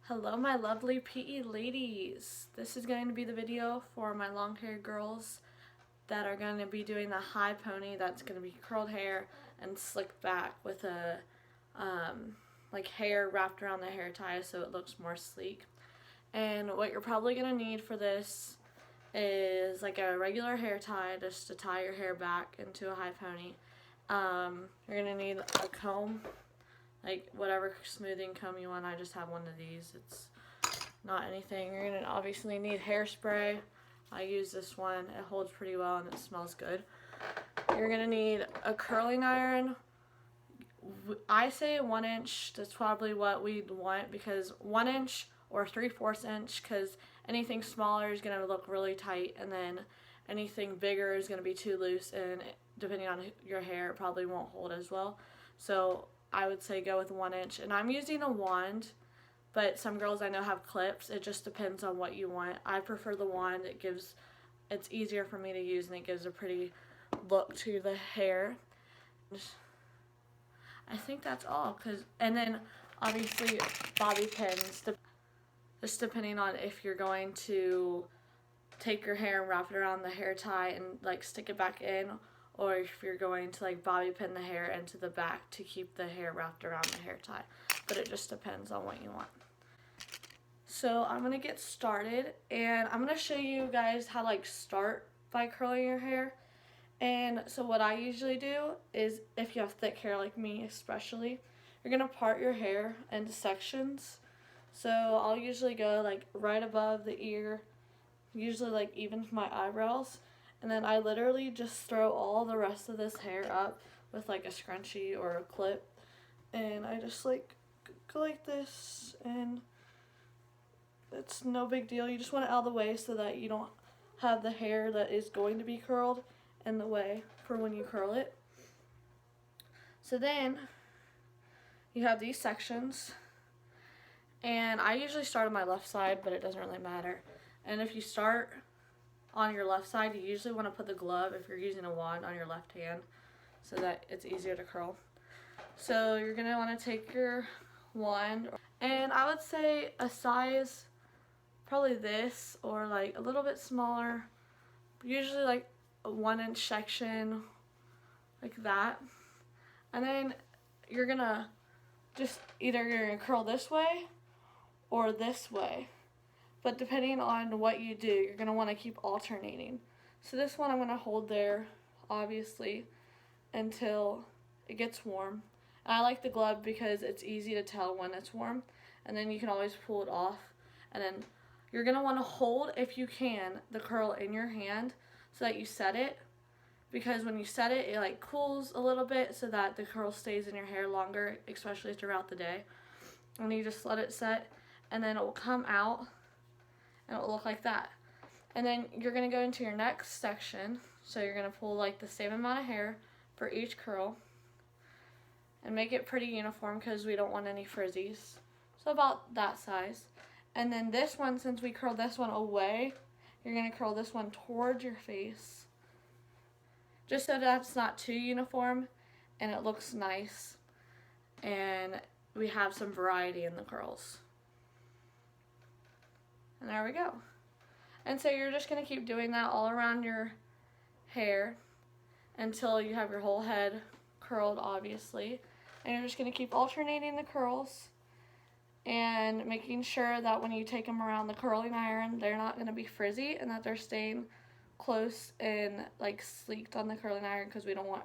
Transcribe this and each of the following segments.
Hello my lovely PE ladies. This is going to be the video for my long haired girls that are going to be doing the high pony. That's going to be curled hair and slicked back with a like hair wrapped around the hair tie so it looks more sleek. And what you're probably going to need for this is like a regular hair tie just to tie your hair back into a high pony. You're going to need a comb, like whatever smoothing comb you want. I just have one of these. It's not anything. You're going to obviously need hairspray. I use this one. It holds pretty well and it smells good. You're going to need a curling iron. I say 1 inch. That's probably what we'd want, because 1 inch or 3/4 inch, because anything smaller is going to look really tight, and then anything bigger is going to be too loose, and depending on your hair it probably won't hold as well. So I would say go with 1 inch. And I'm using a wand, but some girls I know have clips. It just depends on what you want. I prefer the wand. It's easier for me to use and it gives a pretty look to the hair. I think that's all. And then obviously bobby pins, just depending on if you're going to take your hair and wrap it around the hair tie and like stick it back in, or if you're going to like bobby pin the hair into the back to keep the hair wrapped around the hair tie. But it just depends on what you want. So I'm going to get started, and I'm going to show you guys how to like start by curling your hair. And so what I usually do is, if you have thick hair like me especially, you're going to part your hair into sections. So I'll usually go like right above the ear, usually like even to my eyebrows. And then I literally just throw all the rest of this hair up with like a scrunchie or a clip. And I just like go like this, and it's no big deal. You just want it out of the way so that you don't have the hair that is going to be curled in the way for when you curl it. So then you have these sections. And I usually start on my left side, but it doesn't really matter. And if you start on your left side, you usually want to put the glove, if you're using a wand, on your left hand so that it's easier to curl. So you're going to want to take your wand, and I would say a size probably this, or like a little bit smaller, usually like a 1 inch section like that. And then you're going to just either you're going to curl this way or this way. But depending on what you do, you're going to want to keep alternating. So this one I'm going to hold there, obviously, until it gets warm. And I like the glove because it's easy to tell when it's warm. And then you can always pull it off. And then you're going to want to hold, if you can, the curl in your hand so that you set it. Because when you set it, it like cools a little bit so that the curl stays in your hair longer, especially throughout the day. And you just let it set, and then it will come out and it will look like that. And then you're going to go into your next section. So you're going to pull like the same amount of hair for each curl and make it pretty uniform, because we don't want any frizzies. So about that size. And then this one, since we curled this one away, you're going to curl this one towards your face, just so that's not too uniform and it looks nice and we have some variety in the curls. And there we go. And so you're just going to keep doing that all around your hair until you have your whole head curled, obviously. And you're just going to keep alternating the curls and making sure that when you take them around the curling iron, they're not going to be frizzy and that they're staying close and like sleeked on the curling iron, because we don't want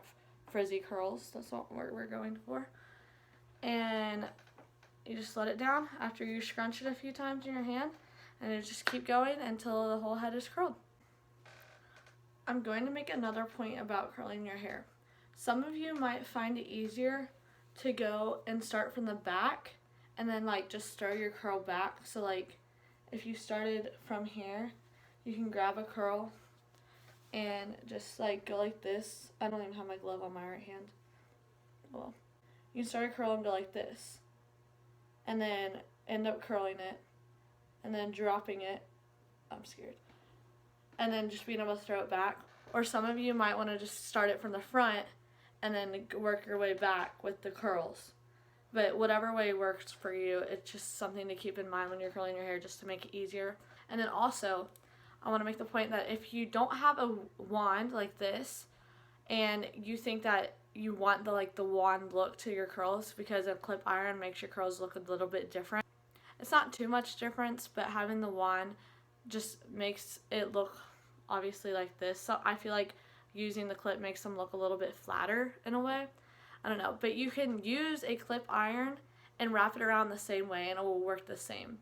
frizzy curls. That's what we're going for. And you just let it down after you scrunch it a few times in your hand, and you just keep going until the whole head is curled. I'm going to make another point about curling your hair. Some of you might find it easier to go and start from the back and then like just throw your curl back. So like if you started from here, you can grab a curl and just like go like this. I don't even have my glove on my right hand. Well, you can start a curl and go like this, and then end up curling it, and then dropping it. I'm scared. And then just being able to throw it back. Or some of you might want to just start it from the front and then work your way back with the curls. But whatever way works for you, it's just something to keep in mind when you're curling your hair, just to make it easier. And then also, I want to make the point that if you don't have a wand like this, and you think that you want the wand look to your curls, because a clip iron makes your curls look a little bit different. It's not too much difference, but having the wand just makes it look obviously like this. So I feel like using the clip makes them look a little bit flatter in a way. I don't know, but you can use a clip iron and wrap it around the same way and it will work the same.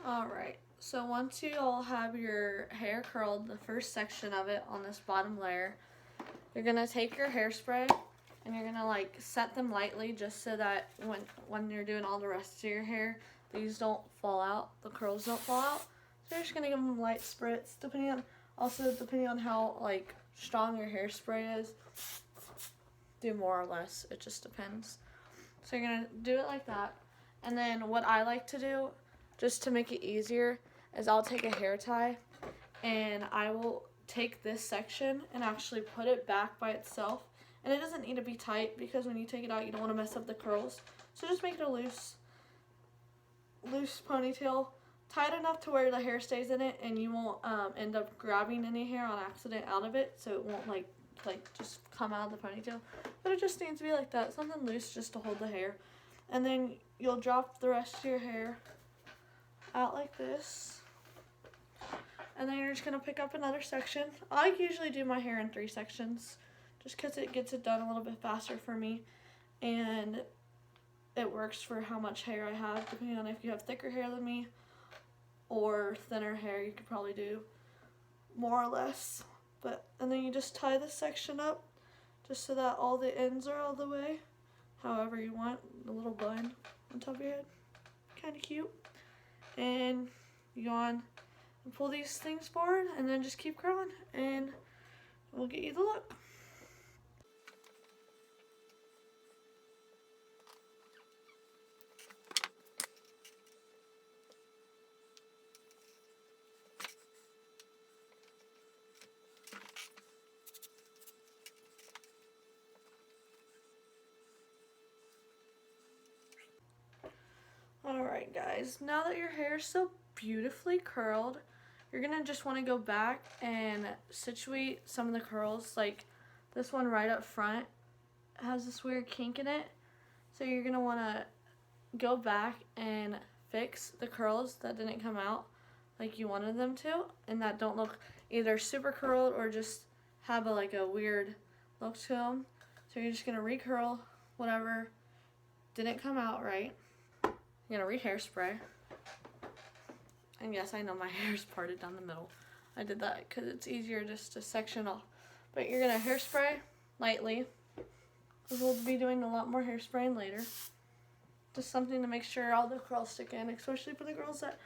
Alright, so once you all have your hair curled, the first section of it on this bottom layer, you're going to take your hairspray and you're going to like set them lightly, just so that when you're doing all the rest of your hair, these don't fall out, the curls don't fall out. So you're just going to give them light spritz, depending on how like strong your hairspray is. Do more or less, it just depends. So you're going to do it like that. And then what I like to do, just to make it easier, is I'll take a hair tie and I will take this section and actually put it back by itself. And it doesn't need to be tight, because when you take it out you don't want to mess up the curls. So just make it a loose ponytail, tight enough to where the hair stays in it and you won't end up grabbing any hair on accident out of it, so it won't like just come out of the ponytail. But it just needs to be like that, something loose just to hold the hair. And then you'll drop the rest of your hair out like this. And then you're just going to pick up another section. I usually do my hair in 3 sections, just because it gets it done a little bit faster for me. And it works for how much hair I have, depending on if you have thicker hair than me or thinner hair. You could probably do more or less. And then you just tie this section up, just so that all the ends are all the way, however you want, a little bun on top of your head, kind of cute. And you go on and pull these things forward, and then just keep curling, and we'll get you the look. Alright guys, now that your hair is so beautifully curled, you're going to just want to go back and situate some of the curls. Like this one right up front has this weird kink in it. So you're going to want to go back and fix the curls that didn't come out like you wanted them to, and that don't look either super curled or just have a weird look to them. So you're just going to recurl whatever didn't come out right. You're going to re-hairspray. And yes, I know my hair is parted down the middle. I did that because it's easier just to section off. But you're going to hairspray lightly, because we'll be doing a lot more hairspraying later. Just something to make sure all the curls stick in, especially for the girls that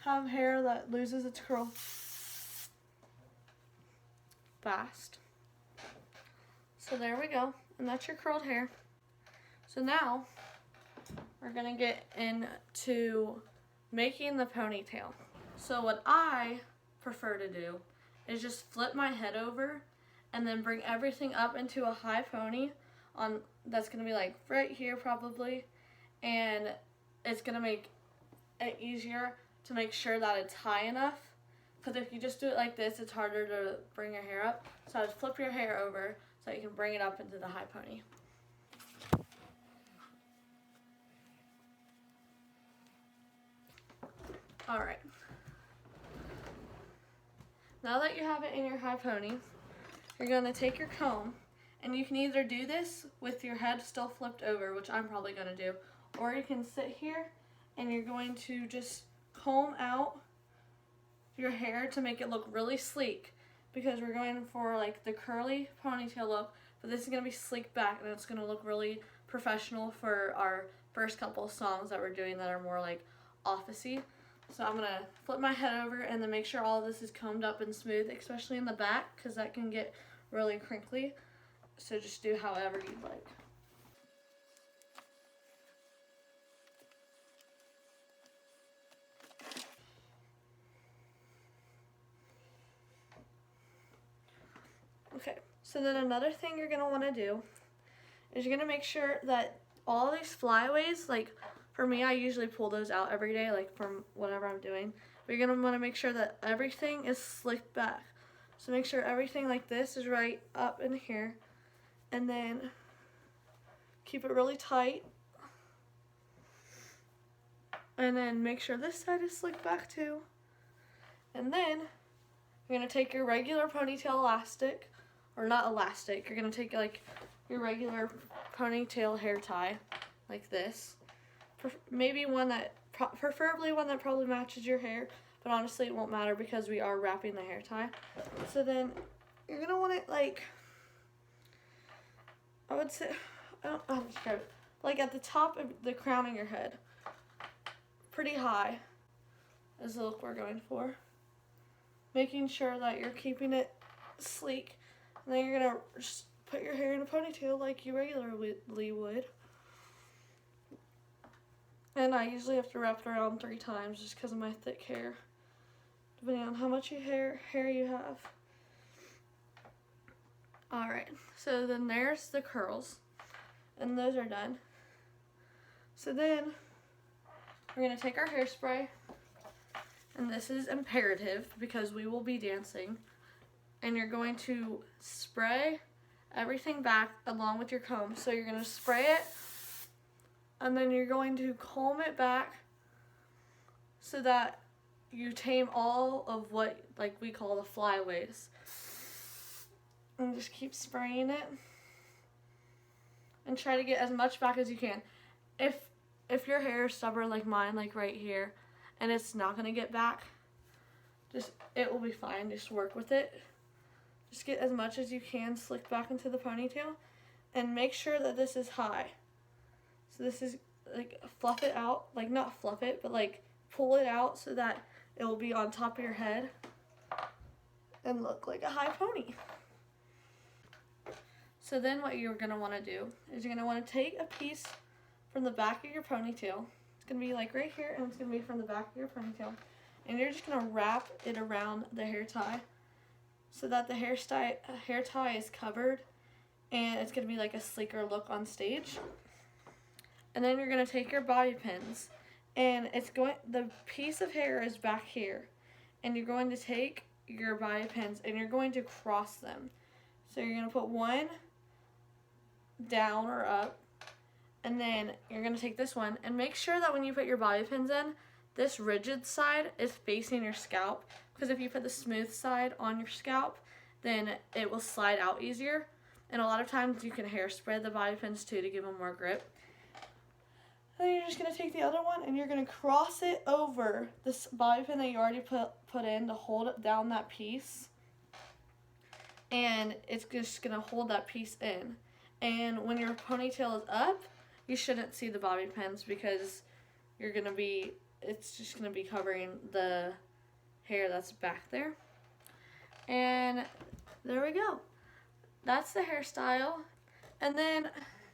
have hair that loses its curl fast. So there we go, and that's your curled hair. So now we're gonna get into making the ponytail. So what I prefer to do is just flip my head over and then bring everything up into a high pony on that's gonna be like right here probably, and it's gonna make it easier to make sure that it's high enough, because if you just do it like this, it's harder to bring your hair up. So I just flip your hair over so you can bring it up into the high pony. Alright, now that you have it in your high pony, you're going to take your comb, and you can either do this with your head still flipped over, which I'm probably going to do, or you can sit here and you're going to just comb out your hair to make it look really sleek, because we're going for like the curly ponytail look, but this is going to be sleek back, and it's going to look really professional for our first couple songs that we're doing that are more like office-y. So I'm going to flip my head over and then make sure all of this is combed up and smooth, especially in the back, because that can get really crinkly. So just do however you'd like. Okay, so then another thing you're going to want to do is you're going to make sure that all these flyaways, like for me, I usually pull those out every day, like from whatever I'm doing. But you're going to want to make sure that everything is slicked back. So make sure everything like this is right up in here. And then keep it really tight. And then make sure this side is slicked back too. And then you're going to take your regular ponytail elastic, or not elastic, you're going to take like your regular ponytail hair tie, like this. Maybe one that, preferably one that probably matches your hair, but honestly it won't matter because we are wrapping the hair tie. So then you're going to want it like, I would say, I don't know how to describe it, like at the top of the crown of your head. Pretty high is the look we're going for. Making sure that you're keeping it sleek. And then you're going to just put your hair in a ponytail like you regularly would. And I usually have to wrap it around 3 times just because of my thick hair, depending on how much hair you have. Alright, so then there's the curls, and those are done. So then we're going to take our hairspray, and this is imperative because we will be dancing, and you're going to spray everything back along with your comb. So you're going to spray it, and then you're going to comb it back so that you tame all of what like we call the flyaways. And just keep spraying it and try to get as much back as you can. If your hair is stubborn like mine, like right here, and it's not going to get back, it will be fine. Just work with it. Just get as much as you can slicked back into the ponytail, and make sure that this is high. So this is like fluff it out, like not fluff it, but like pull it out so that it will be on top of your head and look like a high pony. So then what you're going to want to do is you're going to want to take a piece from the back of your ponytail. It's going to be like right here, and it's going to be from the back of your ponytail. And you're just going to wrap it around the hair tie so that the hair tie is covered, and it's going to be like a sleeker look on stage. And then you're going to take your bobby pins, and the piece of hair is back here, and you're going to take your bobby pins and you're going to cross them. So you're going to put one down or up, and then you're going to take this one, and make sure that when you put your bobby pins in, this rigid side is facing your scalp, because if you put the smooth side on your scalp, then it will slide out easier. And a lot of times you can hairspray the bobby pins too to give them more grip. And then you're just going to take the other one and you're going to cross it over this bobby pin that you already put in to hold it down that piece. And it's just going to hold that piece in. And when your ponytail is up, you shouldn't see the bobby pins because it's just going to be covering the hair that's back there. And there we go. That's the hairstyle. And then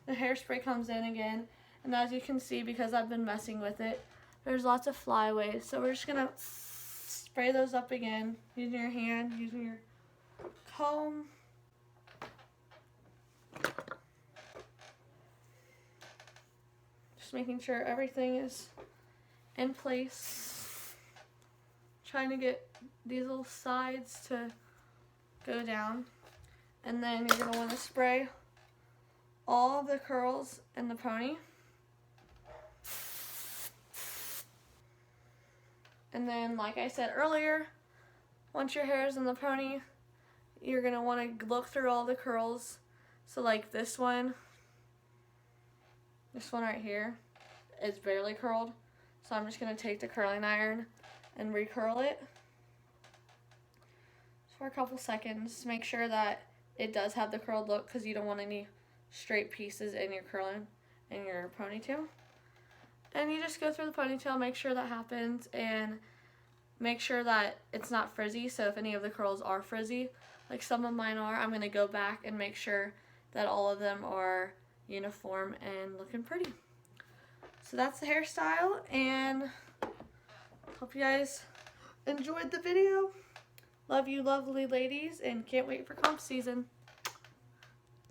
the hairspray comes in again. And as you can see, because I've been messing with it, there's lots of flyaways. So we're just going to spray those up again using your hand, using your comb. Just making sure everything is in place. Trying to get these little sides to go down. And then you're going to want to spray all of the curls in the pony. And then, like I said earlier, once your hair is in the pony, you're going to want to look through all the curls. So like this one right here is barely curled. So I'm just going to take the curling iron and recurl it for a couple seconds to make sure that it does have the curled look, because you don't want any straight pieces in your curling in your ponytail. And you just go through the ponytail, make sure that happens, and make sure that it's not frizzy. So if any of the curls are frizzy, like some of mine are, I'm going to go back and make sure that all of them are uniform and looking pretty. So that's the hairstyle, and hope you guys enjoyed the video. Love you, lovely ladies, and can't wait for comp season.